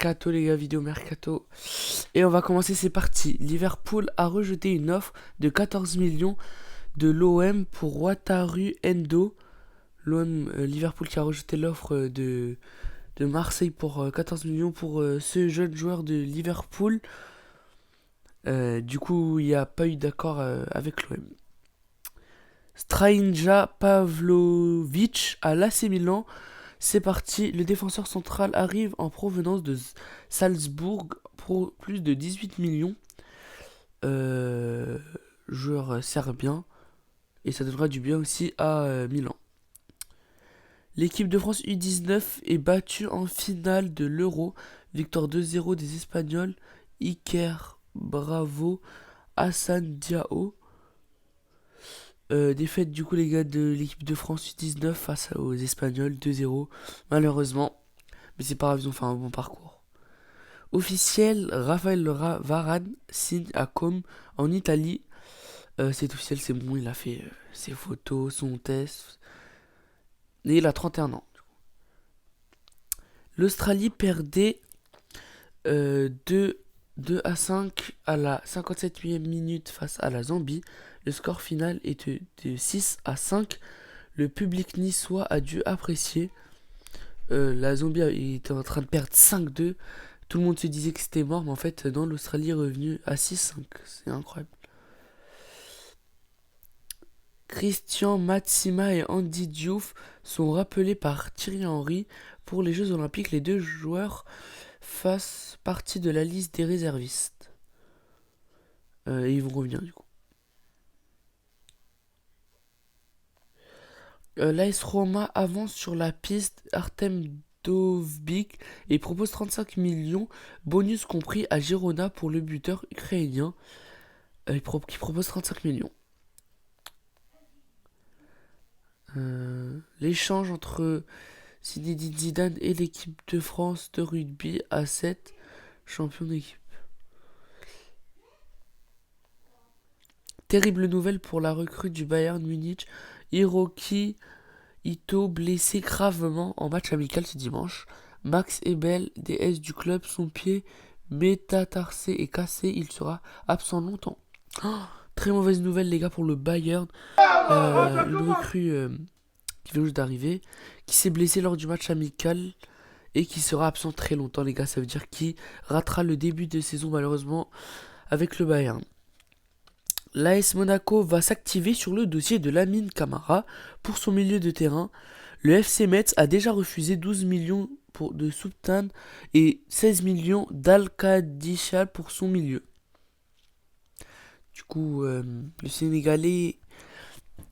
mercato les gars, vidéo mercato. Et on va commencer, c'est parti. Liverpool a rejeté une offre de 14 millions de l'OM pour Wataru Endo. L'OM, Liverpool qui a rejeté l'offre de Marseille pour 14 millions pour ce jeune joueur de Liverpool. Du coup, il n'y a pas eu d'accord avec l'OM. Strahinja Pavlovic à l'AC Milan. C'est parti, le défenseur central arrive en provenance de Salzbourg pour plus de 18 millions. Joueur serbien. Et ça donnera du bien aussi à Milan. L'équipe de France U19 est battue en finale de l'Euro. Victoire 2-0 des Espagnols. Iker Bravo, Hassan Diao. Défaite du coup les gars de l'équipe de France U19 face aux Espagnols 2-0 malheureusement, mais c'est pas grave, ils ont fait un bon parcours. Officiel, Raphaël Varane signe à Com en Italie. C'est officiel, c'est bon, il a fait ses photos, son test et il a 31 ans. L'Australie perdait 2-5 à la 57e minute face à la Zambie. Le score final est de 6-5. Le public niçois a dû apprécier. La Zambie était en train de perdre 5-2. Tout le monde se disait que c'était mort, mais en fait, non, l'Australie est revenue à 6-5. C'est incroyable. Christian Matsima et Andy Diouf sont rappelés par Thierry Henry pour les Jeux Olympiques. Les deux joueurs fassent partie de la liste des réservistes. Et ils vont revenir du coup. L'AS Roma avance sur la piste Artem Dovbyk et propose 35 millions, bonus compris à Girona pour le buteur ukrainien qui propose 35 millions. L'échange entre Zinedine Zidane et l'équipe de France de rugby à 7, champion d'équipe. Terrible nouvelle pour la recrue du Bayern Munich, Hiroki Ito, blessé gravement en match amical ce dimanche. Max Ebel, DS du club, son pied métatarsé est cassé, il sera absent longtemps. Très mauvaise nouvelle les gars pour le Bayern. Une recrue qui vient juste d'arriver, qui s'est blessé lors du match amical et qui sera absent très longtemps les gars. Ça veut dire qu'il ratera le début de saison malheureusement avec le Bayern. L'AS Monaco va s'activer sur le dossier de Lamine Camara pour son milieu de terrain. Le FC Metz a déjà refusé 12 millions de Soutane et 16 millions d'Al-Khadisha pour son milieu. Du coup, le Sénégalais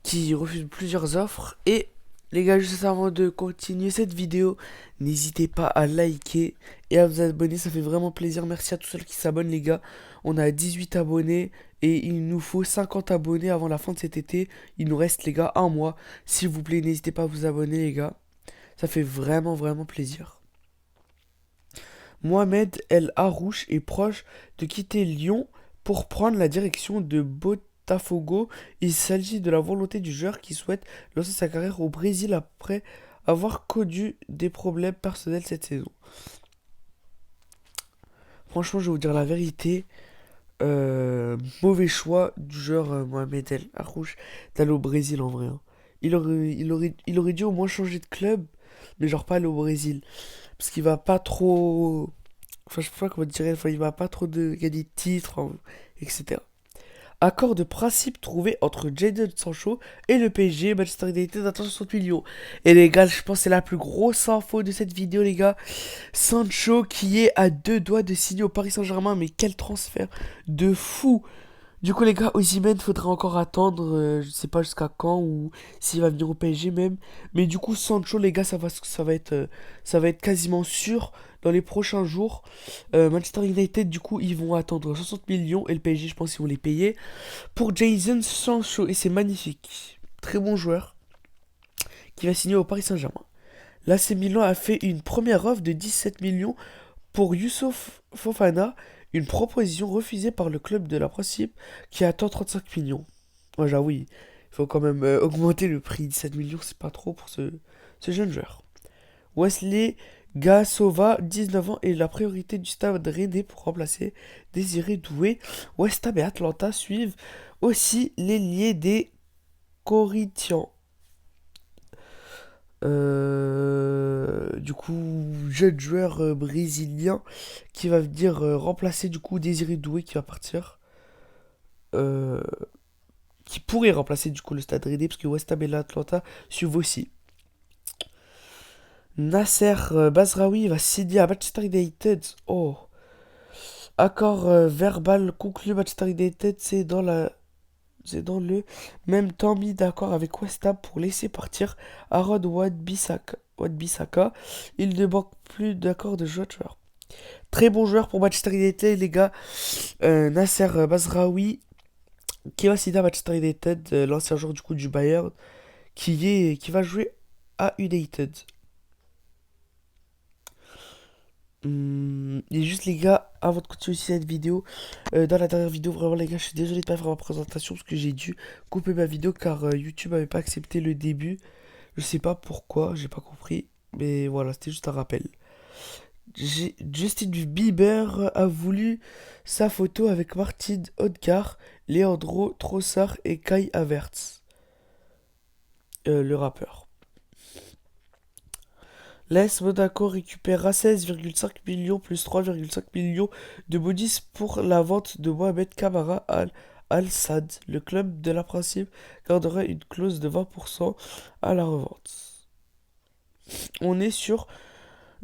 qui refuse plusieurs offres. Et les gars, juste avant de continuer cette vidéo, n'hésitez pas à liker et à vous abonner, ça fait vraiment plaisir. Merci à tous ceux qui s'abonnent les gars. On a 18 abonnés et il nous faut 50 abonnés avant la fin de cet été. Il nous reste les gars un mois. S'il vous plaît, n'hésitez pas à vous abonner les gars. Ça fait vraiment plaisir. Mohamed El Harouche est proche de quitter Lyon pour prendre la direction de Botafogo. Il s'agit de la volonté du joueur qui souhaite lancer sa carrière au Brésil après avoir connu des problèmes personnels cette saison. Franchement, je vais vous dire la vérité. Mauvais choix du joueur Mohamed El Harouche d'aller au Brésil en vrai. Hein. Il aurait dû au moins changer de club, mais genre pas aller au Brésil. Parce qu'il va pas trop. Enfin, je sais pas comment dire, enfin, il va pas trop gagner de titres, hein, etc. Accord de principe trouvé entre Jadon Sancho et le PSG. Manchester United attend 60 millions. Et les gars, je pense que c'est la plus grosse info de cette vidéo, les gars. Sancho qui est à 2 doigts de signer au Paris Saint-Germain. Mais quel transfert de fou! Du coup, les gars, Osimhen, faudra encore attendre, je sais pas jusqu'à quand, ou s'il va venir au PSG même. Mais du coup, Sancho, les gars, ça va être quasiment sûr dans les prochains jours. Manchester United, du coup, ils vont attendre 60 millions, et le PSG, je pense qu'ils vont les payer. Pour Jadon Sancho, et c'est magnifique. Très bon joueur, qui va signer au Paris Saint-Germain. L'AC Milan a fait une première offre de 17 millions pour Youssouf Fofana, une proposition refusée par le club de la Principe qui attend 35 millions. Moi j'avoue, il faut quand même augmenter le prix. 17 millions, c'est pas trop pour ce jeune joueur. Wesley Gassova, 19 ans, est la priorité du stade rennais pour remplacer Désiré Doué. West Ham et Atlanta suivent aussi l'ailier des Corinthians. Du coup, jeune joueur brésilien qui va venir remplacer du coup Désiré Doué qui va partir. Euh, qui pourrait remplacer du coup le Stade Rennais parce que West Ham et l'Atlanta suivent aussi. Nasser Bazraoui va signer à Manchester United. Oh, accord verbal conclu Manchester United, c'est dans le même temps mis d'accord avec West Ham pour laisser partir Aaron Wan-Bissaka. Il ne manque plus d'accord de joueur. Très bon joueur pour Manchester United, les gars. Nasser Bazraoui, qui va signer à Manchester United, l'ancien joueur du coup du Bayern, qui va jouer à United. Et juste les gars, avant de continuer aussi cette vidéo, dans la dernière vidéo, vraiment les gars, je suis désolé de pas faire ma présentation parce que j'ai dû couper ma vidéo car YouTube avait pas accepté le début. Je sais pas pourquoi, j'ai pas compris, mais voilà, c'était juste un rappel. Justin Bieber a voulu sa photo avec Martin Odegaard, Leandro Trossard et Kai Havertz, le rappeur. L'AS Monaco récupérera 16,5 millions plus 3,5 millions de bonus pour la vente de Mohamed Kamara Al-Sadd. Le club de la Principe gardera une clause de 20% à la revente. On est sur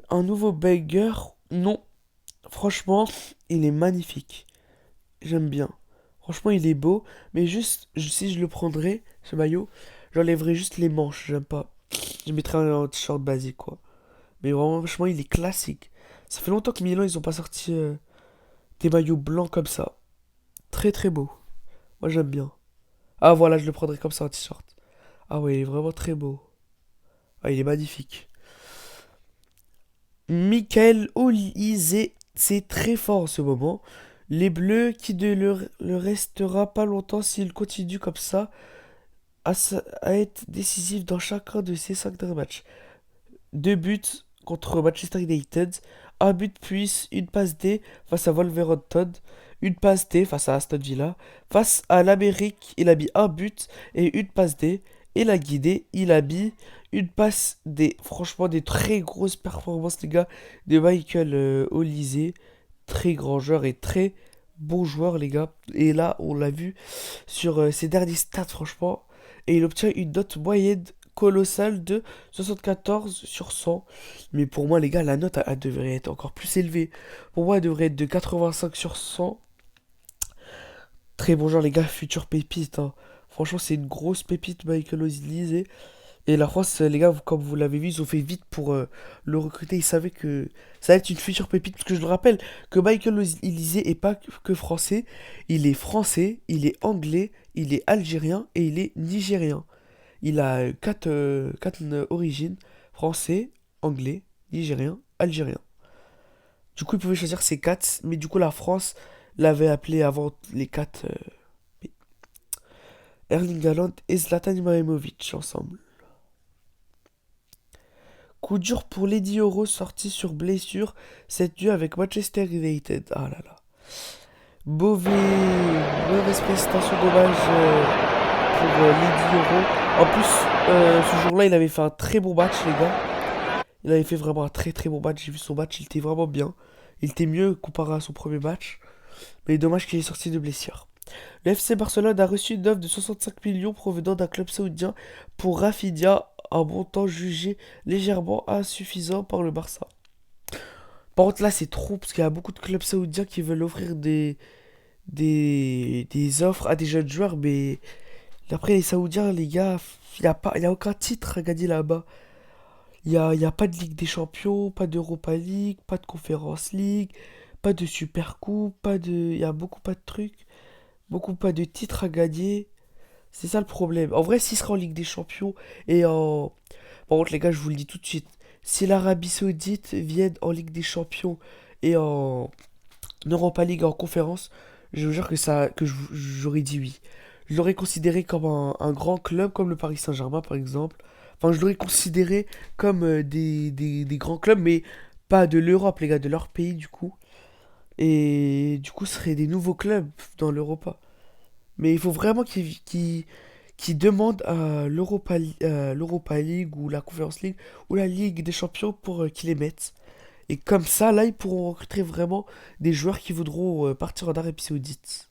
un nouveau banger. Non, franchement, il est magnifique. J'aime bien. Franchement, il est beau. Mais juste, si je le prendrais, ce maillot, j'enlèverais juste les manches. J'aime pas. Je mettrais un t-shirt basique, quoi. Mais vraiment, franchement, il est classique. Ça fait longtemps que Milan, ils ont pas sorti des maillots blancs comme ça. Très très beau. Moi, j'aime bien. Ah, voilà, je le prendrais comme ça en t-shirt. Ah ouais, il est vraiment très beau. Ah, il est magnifique. Michael Olise, c'est très fort en ce moment. Les Bleus qui ne le restera pas longtemps s'il continue comme ça à être décisif dans chacun de ses 5 derniers matchs. 2 buts contre Manchester United, un but puis une passe D face à Wolverhampton, une passe D face à Aston Villa, face à l'Amérique il a mis un but et une passe D, et la Guinée il a mis une passe D. Franchement des très grosses performances les gars de Michael Olise, très grand joueur et très bon joueur les gars, et là on l'a vu sur ses derniers stats franchement, et il obtient une note moyenne colossale de 74 sur 100. Mais pour moi, les gars, la note, elle devrait être encore plus élevée. Pour moi, elle devrait être de 85 sur 100. Très bon genre, les gars, future pépite, hein. Franchement, c'est une grosse pépite, Michael Olise. Et la France, les gars, comme vous l'avez vu, ils ont fait vite pour le recruter. Ils savaient que ça allait être une future pépite. Parce que je le rappelle, que Michael Olise est pas que français. Il est français, il est anglais, il est algérien et il est nigérien. Il a quatre origines, français, anglais, nigérien, algérien. Du coup, il pouvait choisir ces quatre, mais du coup, la France l'avait appelé avant les quatre pays. Erling Haaland et Zlatan Ibrahimovic ensemble. Coup dur pour Lady Euro sorti sur blessure cette nuit avec Manchester United. Ah là là. Mauvaise prestation, dommage pour Lady Euro. En plus, ce jour-là, il avait fait un très bon match, les gars. Il avait fait vraiment un très très bon match. J'ai vu son match, il était vraiment bien. Il était mieux comparé à son premier match. Mais dommage qu'il est sorti de blessure. Le FC Barcelone a reçu une offre de 65 millions provenant d'un club saoudien pour Rafinha, un montant jugé légèrement insuffisant par le Barça. Par contre là c'est trop parce qu'il y a beaucoup de clubs saoudiens qui veulent offrir des offres à des jeunes joueurs, mais après les Saoudiens les gars, il y a aucun titre à gagner là-bas. Il y a pas de Ligue des Champions, pas d'Europa League, pas de Conference League, pas de Super Coupe, il y a beaucoup pas de trucs, beaucoup pas de titres à gagner. C'est ça le problème. En vrai, s'il sera en Ligue des Champions et en... Par contre, les gars, je vous le dis tout de suite. Si l'Arabie Saoudite vient en Ligue des Champions et en Europa League en conférence, je vous jure j'aurais dit oui. Je l'aurais considéré comme un grand club, comme le Paris Saint-Germain, par exemple. Enfin, je l'aurais considéré comme des grands clubs, mais pas de l'Europe, les gars, de leur pays, du coup. Et du coup, ce seraient des nouveaux clubs dans l'Europa. Mais il faut vraiment qu'ils demandent à l'Europa League ou la Conference League ou la Ligue des Champions pour qu'ils les mettent. Et comme ça, là, ils pourront recruter vraiment des joueurs qui voudront partir en Arabie Saoudite.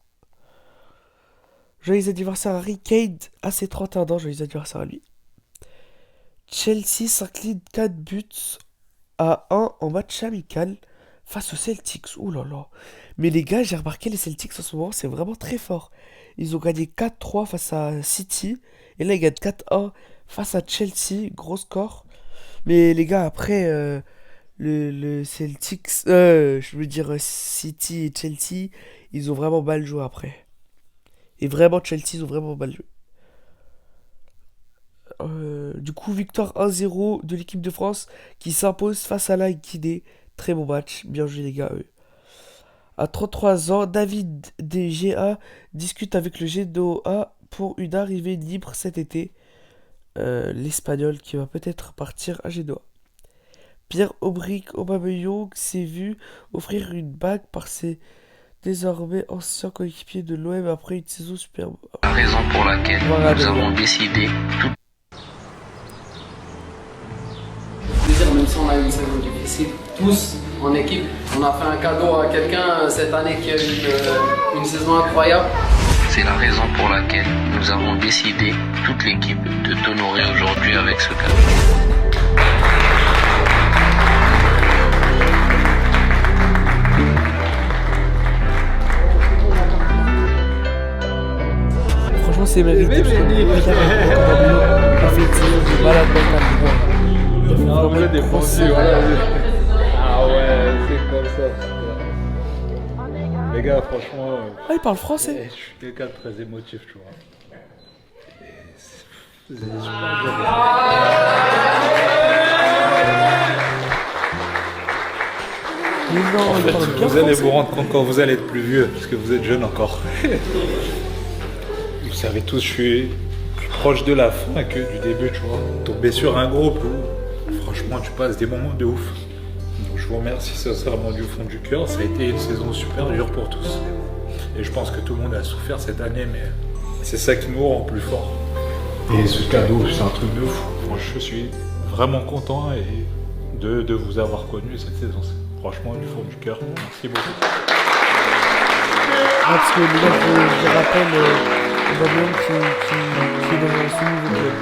Joyeux anniversaire à Harry Kane à ses 31 ans, joyeux anniversaire à lui. Chelsea s'incline 4 buts à 1 en match amical face aux Celtics. Ouh là là. Mais les gars, j'ai remarqué les Celtics en ce moment, c'est vraiment très fort. Ils ont gagné 4-3 face à City. Et là, ils gagnent 4-1 face à Chelsea. Gros score. Mais les gars, après, le Celtics, je veux dire City et Chelsea, ils ont vraiment mal joué après. Et vraiment, Chelsea, ils ont vraiment mal joué. Du coup, victoire 1-0 de l'équipe de France qui s'impose face à la Guinée. Très bon match. Bien joué, les gars. À 33 ans, David De Gea discute avec le Genoa pour une arrivée libre cet été. L'Espagnol qui va peut-être partir à Genoa. Pierre-Emerick Aubameyang s'est vu offrir une bague par ses désormais anciens coéquipiers de l'OM après une saison superbe. La raison pour laquelle Voilà, nous avons décidé Plaisir, même si on a eu une saison difficile, tous en équipe, on a fait un cadeau à quelqu'un cette année qui a eu une saison incroyable. C'est la raison pour laquelle nous avons décidé, toute l'équipe, de t'honorer aujourd'hui avec ce cadeau. Franchement, c'est mérité parce que Pierre Aubameyang a fait une saison de malade mental. Il a fait Ah, vous vraiment êtes une grosse défendu, saison. voilà. Ah ouais, c'est comme ça, putain. Les gars, franchement, Ah, il parle français. je suis quelqu'un de très émotif, tu vois. Vous allez super bien. Mais non, En il fait, parle bien vous allez français. vous rendre compte quand vous allez être plus vieux, parce que vous êtes jeune encore. Vous savez tous, je suis plus proche de la fin que du début, tu vois. Tomber sur un groupe où, franchement, tu passes des moments de ouf. Donc, je vous remercie sincèrement du fond du cœur. Ça a été une saison super dure pour tous. Et je pense que tout le monde a souffert cette année, mais c'est ça qui nous rend plus forts. Et ce cadeau, c'est un truc de fou. Moi, je suis vraiment content de vous avoir connu cette saison. Franchement, du fond du cœur, merci beaucoup. Ah, parce que les gars, je rappelle Aubameyang qui est dans son nouveau club.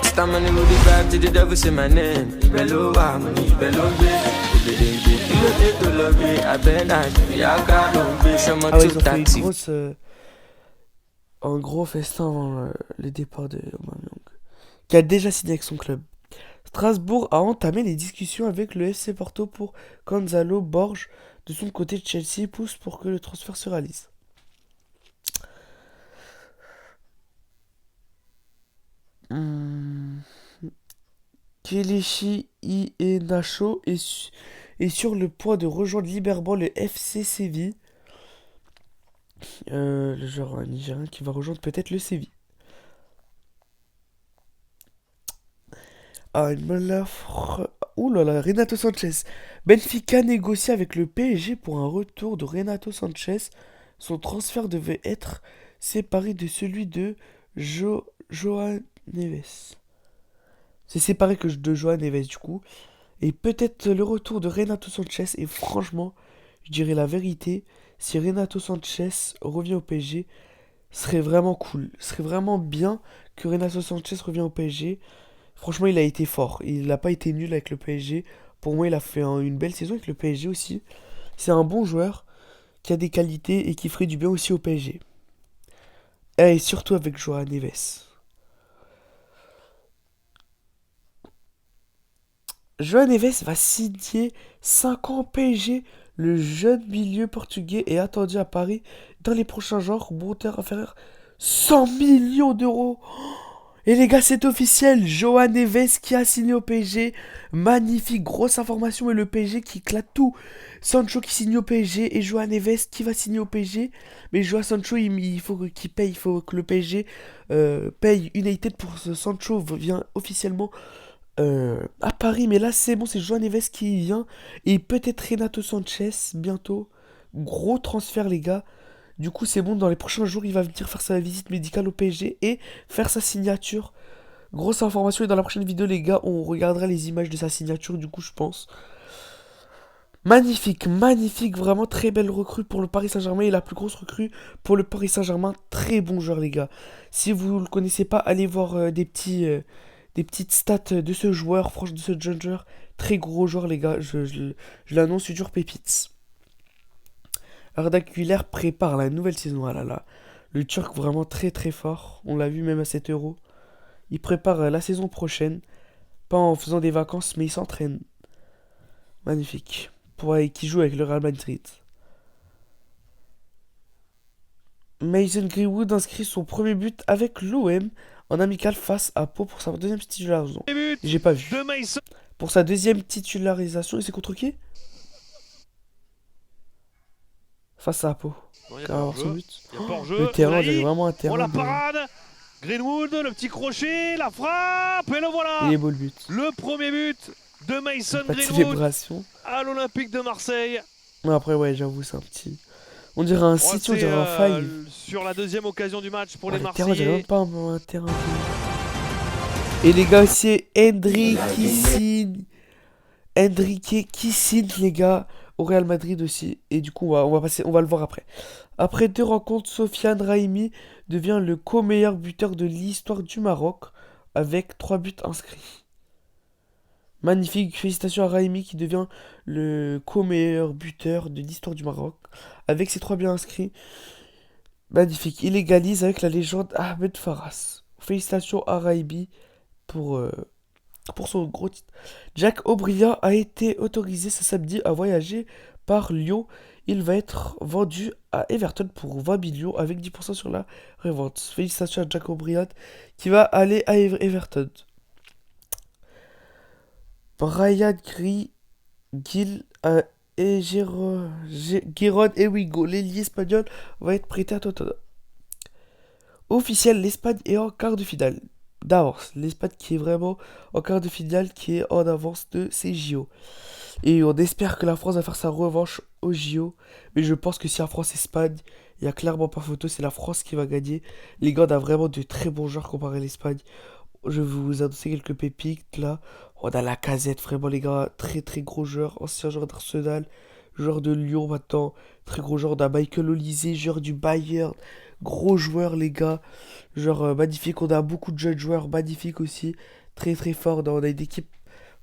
Stop money with the vibe to the devil say my name. Bello money, bello Ah ouais, ils ont fait un gros festin avant le départ de Aubameyang, qui a déjà signé avec son club. Strasbourg a entamé les discussions avec le FC Porto pour Gonzalo Borges. De son côté, Chelsea pousse pour que le transfert se réalise. Kelechi Iheanacho est sur le point de rejoindre librement le FC Séville. Le joueur nigérien qui va rejoindre peut-être le Séville. Ah, une bonne offre. Ouh là là, Renato Sanchez. Benfica négocie avec le PSG pour un retour de Renato Sanchez. Son transfert devait être séparé de celui de João Neves. C'est séparé de João Neves du coup. Et peut-être le retour de Renato Sanchez. Et franchement, je dirais la vérité, si Renato Sanchez revient au PSG, ce serait vraiment cool. Ce serait vraiment bien que Renato Sanchez revienne au PSG. Franchement, il a été fort. Il n'a pas été nul avec le PSG. Pour moi, il a fait une belle saison avec le PSG aussi. C'est un bon joueur qui a des qualités et qui ferait du bien aussi au PSG. Et surtout avec João Neves. João Neves va signer 5 ans au PSG. Le jeune milieu portugais est attendu à Paris dans les prochains jours. Monteur inférieur 100 millions d'euros. Et les gars, c'est officiel, Johan Neves qui a signé au PSG. Magnifique, grosse information et le PSG qui éclate tout. Sancho qui signe au PSG et Johan Neves qui va signer au PSG. Mais Joao Sancho, il faut qu'il paye, il faut que le PSG paye United pour ce Sancho vient officiellement à Paris. Mais là, c'est bon, c'est Johan Neves qui vient. Et peut-être Renato Sanchez bientôt. Gros transfert, les gars. Du coup, c'est bon, dans les prochains jours, il va venir faire sa visite médicale au PSG et faire sa signature. Grosse information, et dans la prochaine vidéo, les gars, on regardera les images de sa signature, du coup, je pense. Magnifique, magnifique, vraiment très belle recrue pour le Paris Saint-Germain et la plus grosse recrue pour le Paris Saint-Germain. Très bon joueur, les gars. Si vous ne le connaissez pas, allez voir des petites stats de ce joueur, franchement, de ce jeune joueur. Très gros joueur, les gars, je l'annonce, dur pépites. Arda Güler prépare la nouvelle saison. Ah là là. Le Turc vraiment très très fort. On l'a vu même à 7 euros. Il prépare la saison prochaine. Pas en faisant des vacances, mais il s'entraîne. Magnifique. Qui joue avec le Real Madrid. Mason Greenwood inscrit son premier but avec l'OM en amical face à Pau pour sa deuxième titularisation. J'ai pas vu. Pour sa deuxième titularisation, et c'est contre qui? Face à Pau. Bon, Il va avoir son but. Le terrain, dirait vraiment un terrain. Oh la parade, Greenwood, le petit crochet, la frappe, et le voilà. Il est beau le but. Le premier but de Mason Pas de Greenwood célébration. à l'Olympique de Marseille. Mais après, ouais, j'avoue, c'est un petit. On dirait un City, on dirait un Five. Sur la deuxième occasion du match pour les Le terrain, dirait Marseillais. même pas un terrain. Et les gars, c'est Hendrick qui signe, les gars, au Real Madrid aussi. Et du coup, on va le voir après. Après 2 rencontres, Sofiane Raimi devient le co-meilleur buteur de l'histoire du Maroc avec 3 buts inscrits. Magnifique, félicitations à Raimi qui devient le co-meilleur buteur de l'histoire du Maroc avec ses 3 buts inscrits. Magnifique, il égalise avec la légende Ahmed Farras. Félicitations à Raimi pour son gros titre. Jack O'Brien a été autorisé ce samedi à voyager par Lyon. Il va être vendu à Everton pour 20 millions avec 10% sur la revente. Félicitations à Jack O'Brien qui va aller à Everton. Brian Gill et Giron Ewigo, l'ailier espagnol, va être prêté à Tottenham. Officiel, l'Espagne est en quart de finale d'avance. L'Espagne qui est vraiment en quart de finale, qui est en avance de ces JO. Et on espère que la France va faire sa revanche aux JO. Mais je pense que si la France-Espagne, il n'y a clairement pas photo, c'est la France qui va gagner. Les gars, on a vraiment de très bons joueurs comparé à l'Espagne. Je vais vous annoncer quelques pépites là. On a Lacazette, vraiment les gars, très très gros joueur, ancien joueur d'Arsenal, joueur de Lyon maintenant, très gros joueur. On a Michael Olise, joueur du Bayern, gros joueur les gars, genre magnifique. On a beaucoup de jeunes joueurs magnifiques aussi, très très forts. On a une équipe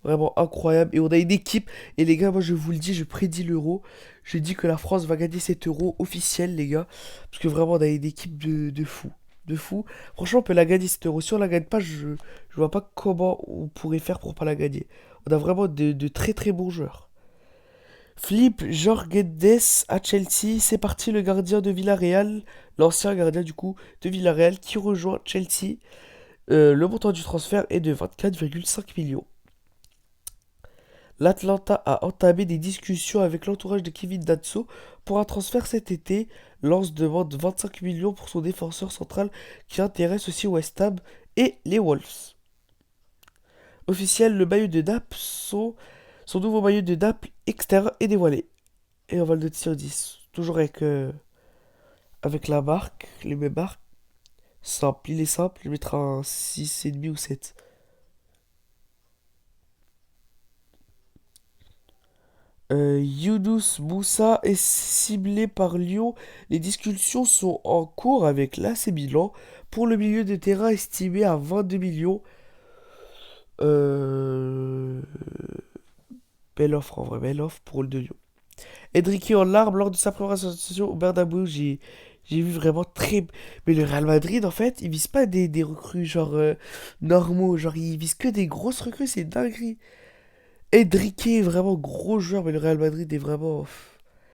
vraiment incroyable et on a une équipe. Et les gars, moi je vous le dis, je prédis l'Euro. Je dis que la France va gagner cet Euro officiel les gars, parce que vraiment on a une équipe de fou. De fou. Franchement, on peut la gagner cette Euro. Si on la gagne pas, je vois pas comment on pourrait faire pour pas la gagner. On a vraiment de très très bons joueurs. Philippe Jorgendes à Chelsea. C'est parti, le gardien de Villarreal. L'ancien gardien du coup de Villarreal qui rejoint Chelsea. Le montant du transfert est de 24,5 millions. L'Atlanta a entamé des discussions avec l'entourage de Kevin Danso pour un transfert cet été. Lens demande 25 millions pour son défenseur central qui intéresse aussi West Ham et les Wolves. Officiel, le maillot de Naples, son nouveau maillot de Naples extérieur est dévoilé. Et on va le noter sur 10. Toujours avec la marque, les mêmes marques. Simple, il est simple, il mettra un 6,5 ou 7. Younous Moussa est ciblé par Lyon. Les discussions sont en cours avec l'AC Milan pour le milieu de terrain estimé à 22 millions. Belle offre en vrai, belle offre pour le de Lyon. Enrique en larmes lors de sa première association au Bernabéu. J'ai vu vraiment très. Mais le Real Madrid en fait, il vise pas des recrues genre normaux, genre il vise que des grosses recrues, c'est dinguerie. Enrique est vraiment gros joueur, mais le Real Madrid est vraiment